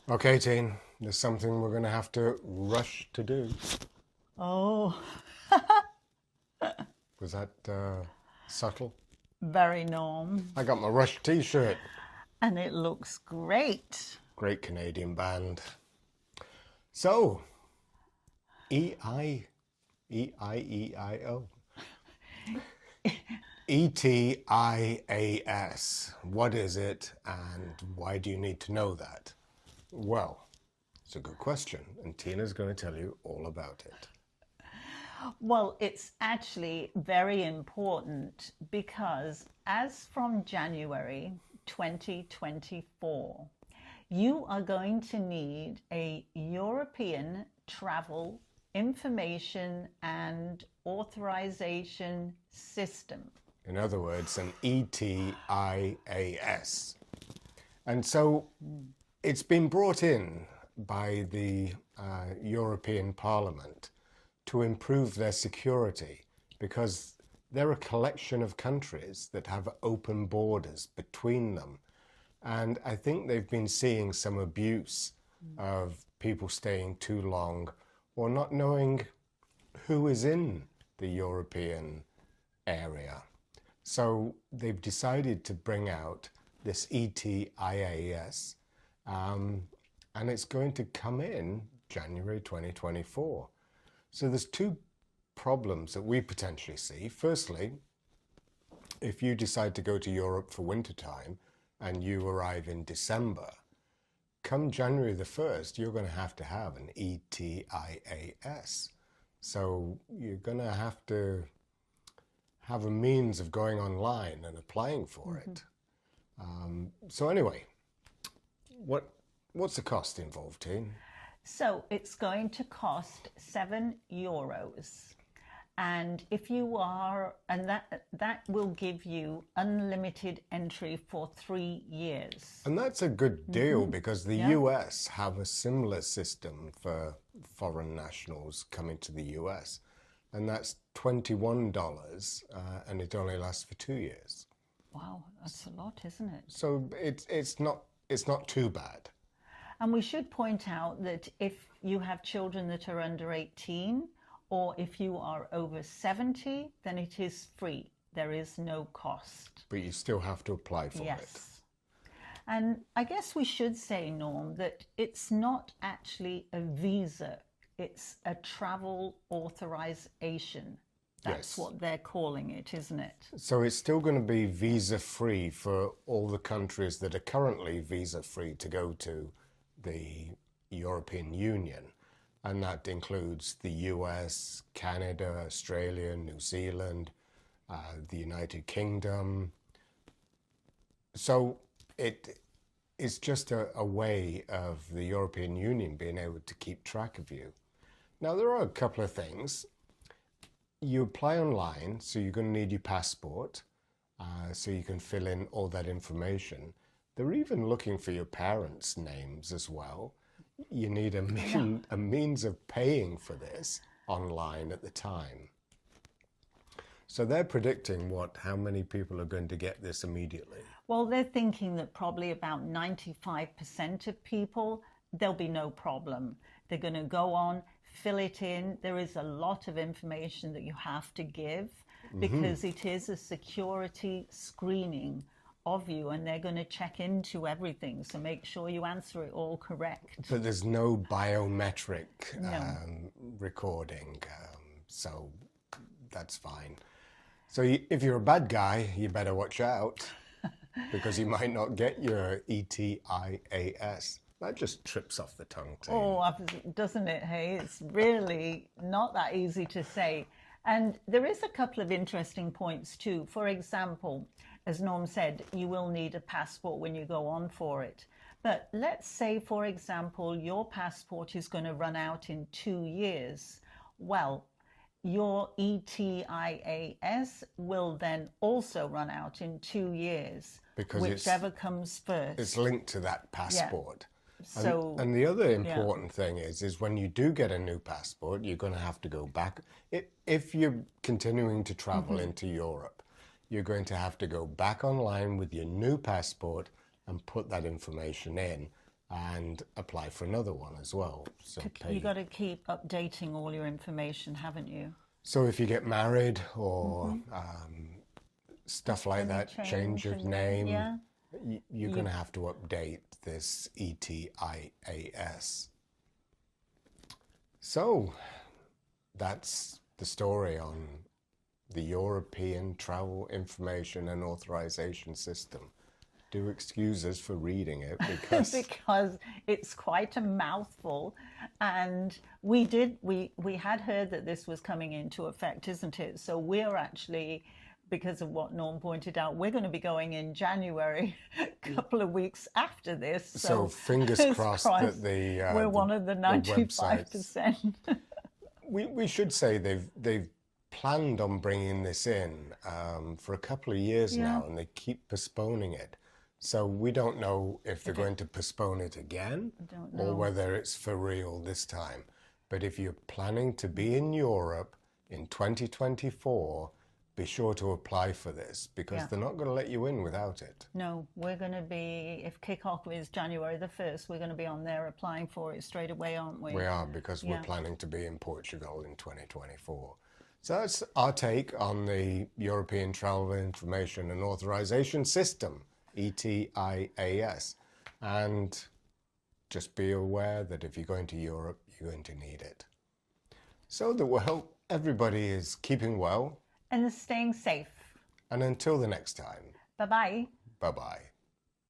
Okay, Teen, there's something we're going to have to rush to do. Oh, Was that subtle? very Norm. I got my Rush t-shirt. And it looks great. Great Canadian band. So, E-I-E-I-O. ETIAS. What is it and why do you need to know that? Well, it's a good question and Tina's going to tell you all about it. Well, it's actually very important because as from January 2024, you are going to need a European travel information and authorization system. In other words, an ETIAS. And so it's been brought in by the European Parliament to improve their security because they're a collection of countries that have open borders between them. And I think they've been seeing some abuse of people staying too long or not knowing who is in the European area. So they've decided to bring out this ETIAS, and it's going to come in January 2024. So there's two problems that we potentially see. Firstly, if you decide to go to Europe for wintertime and you arrive in December, come January the 1st, you're going to have an ETIAS. So you're going to have a means of going online and applying for it. So anyway, what's the cost involved, Teen? So it's going to cost €7. And if you are, and that will give you unlimited entry for 3 years. And that's a good deal because the US have a similar system for foreign nationals coming to the US. And that's $21 and it only lasts for 2 years. Wow, that's a lot, isn't it? So it's not too bad. And we should point out that if you have children that are under 18 or if you are over 70, then it is free. There is no cost. But you still have to apply for it. Yes. And I guess we should say, Norm, that it's not actually a visa. It's a travel authorization. That's what they're calling it, isn't it? So it's still going to be visa-free for all the countries that are currently visa-free to go to the European Union. And that includes the US, Canada, Australia, New Zealand, the United Kingdom. So it is just a way of the European Union being able to keep track of you. Now, there are a couple of things. You apply online, so you're going to need your passport, so you can fill in all that information. They're even looking for your parents' names as well. You need a means of paying for this online at the time. So they're predicting how many people are going to get this immediately? Well, they're thinking that probably about 95% of people, there'll be no problem. They're going to go on, fill it in. There is a lot of information that you have to give because it is a security screening of you and they're going to check into everything. So make sure you answer it all correct. But there's no biometric recording, so that's fine. So if you're a bad guy, you better watch out because you might not get your ETIAS. That just trips off the tongue. Oh, doesn't it? Hey, it's really not that easy to say. And there is a couple of interesting points too. For example, as Norm said, you will need a passport when you go on for it. But let's say, for example, your passport is going to run out in 2 years. Well, your ETIAS will then also run out in 2 years, because whichever comes first. It's linked to that passport. Yeah. So, and the other important thing is when you do get a new passport, you're going to have to go back. If you're continuing to travel into Europe, you're going to have to go back online with your new passport and put that information in. and apply for another one as well. So You got to keep updating all your information, haven't you? So if you get married or stuff like that, change of name, yeah. you're going to have to update this ETIAS. So that's the story on the European Travel Information and Authorization System. Do excuse us for reading it because it's quite a mouthful, and we had heard that this was coming into effect, isn't it? So we're actually, because of what Norm pointed out, we're going to be going in January, a couple of weeks after this. So fingers crossed that we're one of the 95%. We should say they've planned on bringing this in for a couple of years now, and they keep postponing it. So we don't know if they're going to postpone it again or whether it's for real this time. But if you're planning to be in Europe in 2024, be sure to apply for this because they're not going to let you in without it. No, we're going to be, if kickoff is January the 1st, we're going to be on there applying for it straight away, aren't we? We are, because we're planning to be in Portugal in 2024. So that's our take on the European Travel Information and Authorization System, ETIAS. And just be aware that if you're going to Europe, you're going to need it. So that we hope everybody is keeping well. And staying safe. And until the next time. Bye-bye. Bye-bye.